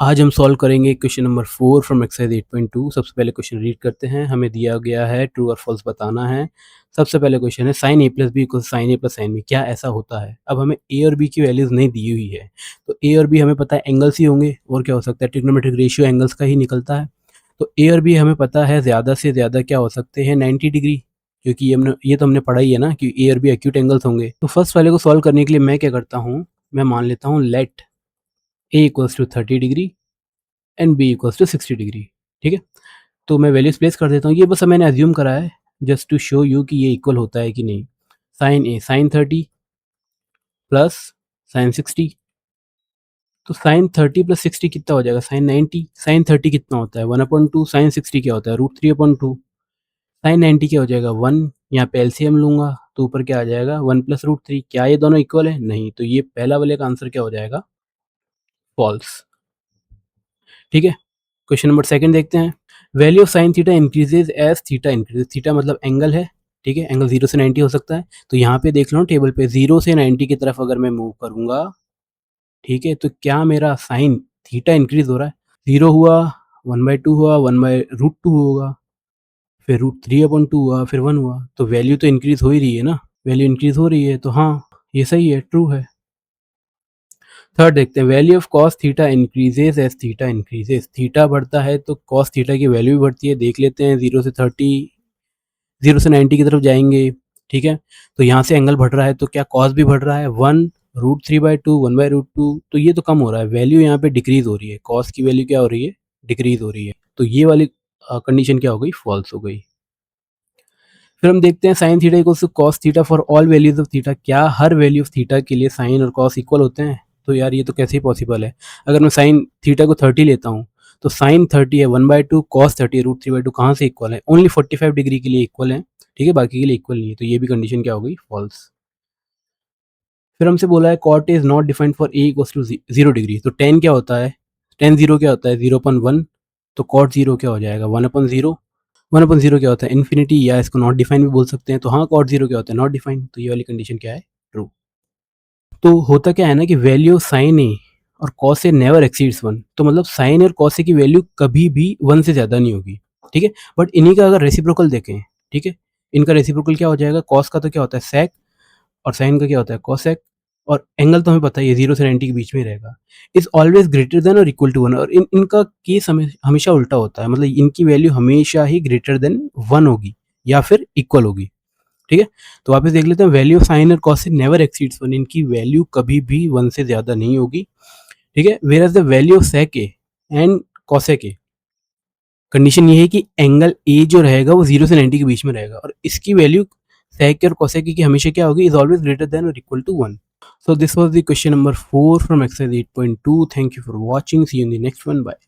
आज हम सॉल्व करेंगे क्वेश्चन नंबर 4 फ्रॉम एक्सरसाइज 8.2। सबसे पहले क्वेश्चन रीड करते हैं। हमें दिया गया है ट्रू और फॉल्स बताना है। सबसे पहले क्वेश्चन है साइन ए प्लस बी इक्वल साइन ए प्लस साइन बी, क्या ऐसा होता है? अब हमें ए और बी की वैल्यूज नहीं दी हुई है, तो ए और बी हमें पता है एंगल्स ही होंगे, और क्या हो सकता है, ट्रिग्नोमेट्रिक रेशियो एंगल्स का ही निकलता है। तो ए और बी हमें पता है ज़्यादा से ज़्यादा क्या हो सकते हैं, 90 डिग्री, क्योंकि ये तो हमने पढ़ा ही है ना कि ए और बी एक्यूट एंगल्स होंगे। तो फर्स्ट वाले को सॉल्व करने के लिए मैं क्या करता हूँ, मैं मान लेता हूँ let a equals to 30 degree and b equals to 60 degree. ठीक है, तो मैं वैल्यूज प्लेस कर देता हूँ। ये बस मैंने एज्यूम करा है जस्ट टू शो यू कि ये इक्वल होता है कि नहीं। साइन ए साइन 30 प्लस साइन 60, तो साइन 30 प्लस 60 कितना हो जाएगा, साइन 90। साइन 30 कितना होता है, 1/2। साइन 60 क्या होता है, √3/2। साइन 90 क्या हो जाएगा, 1। यहाँ पे एलसीएम लूंगा तो ऊपर क्या आ जाएगा, 1 प्लस √3। क्या ये दोनों इक्वल है? नहीं, तो ये पहला वाले का आंसर क्या हो जाएगा, फॉल्स। ठीक है, क्वेश्चन नंबर सेकंड देखते हैं। Value of sine theta increases as theta increases. Theta मतलब एंगल है, ठीक है, एंगल 0 से 90 हो सकता है। तो यहाँ पे देख लो टेबल पे 0 से 90 की तरफ अगर मैं मूव करूंगा, ठीक है, तो क्या मेरा साइन थीटा इंक्रीज हो रहा है? 0 हुआ, 1/2 हुआ, 1/√2 होगा, फिर √3/2 हुआ, फिर 1 हुआ, तो वैल्यू तो इंक्रीज हो ही रही है ना, वैल्यू इंक्रीज हो रही है, तो हाँ ये सही है, ट्रू है। थर्ड देखते हैं, value of cos theta increases as theta increases. Theta बढ़ता है तो कॉस थीटा की वैल्यू भी बढ़ती है। देख लेते हैं, 0 से 30, 0 से 90 की तरफ जाएंगे, ठीक है, तो यहाँ से एंगल बढ़ रहा है, तो क्या कॉस भी बढ़ रहा है, 1√3/2, 1/√2, तो ये तो कम हो रहा है, वैल्यू यहाँ पे डिक्रीज हो रही है, कॉस की वैल्यू क्या हो रही है, डिक्रीज हो रही है, तो ये वाली कंडीशन क्या हो गई, फॉल्स हो गई। फिर हम देखते हैं sine theta equals to cos theta for all values of theta. क्या हर वैल्यू ऑफ थीटा के लिए साइन और कॉस इक्वल होते हैं? तो यार ये तो कैसे ही पॉसिबल है। अगर मैं साइन थीटा को 30 लेता हूँ तो साइन 30 है 1/2, कॉस 30 है √3/2, कहाँ से इक्वल है, ओनली 45 डिग्री के लिए इक्वल है, ठीक है, बाकी के लिए इक्वल नहीं है, तो ये भी कंडीशन क्या हो गई, फॉल्स। फिर हमसे बोला है cot is not defined for a equals to 0 degree. तो टेन क्या होता है, टेन जीरो क्या होता है, 0/1, तो कॉट जीरो क्या हो जाएगा, 1/0। 1/0 क्या होता है, इन्फिनिटी, या इसको नॉट डिफाइन भी बोल सकते हैं। तो हाँ, कॉट जीरो क्या होता है, नॉट डिफाइन, तो ये वाली कंडीशन क्या है, ट्रू। तो होता क्या है ना कि वैल्यू साइन ए और कॉस ए नेवर एक्सीड्स 1, तो मतलब साइन और कॉस ए की वैल्यू कभी भी 1 से ज़्यादा नहीं होगी, ठीक है। बट इन्हीं का अगर रेसिप्रोकल देखें, ठीक है, इनका रेसिप्रोकल क्या हो जाएगा, कॉस का तो क्या होता है सेक, और साइन का क्या होता है कॉसेक, और एंगल तो हमें पता ही है 0 से 90 के बीच में रहेगा, इज ऑलवेज ग्रेटर देन और इक्वल टू 1। और इनका केस हमेशा उल्टा होता है, मतलब इनकी वैल्यू हमेशा ही ग्रेटर देन 1 होगी या फिर इक्वल होगी, ठीक है। तो वापस देख लेते हैं, वैल्यू ऑफ साइन और कॉस नेवर एक्सीड्स 1, इनकी वैल्यू कभी भी 1 से ज़्यादा नहीं होगी, ठीक है। Where as the value of sec a and cosec a, condition ये है कि एंगल ए जो रहेगा वो 0 से 90 के बीच में रहेगा, और इसकी वैल्यू सेक और कोसेक की हमेशा क्या होगी, इज ऑलवेज ग्रेटर देन और equal to 1। So this was the question number 4 from exercise 8.2. Thank you for watching. See you in the next one. Bye.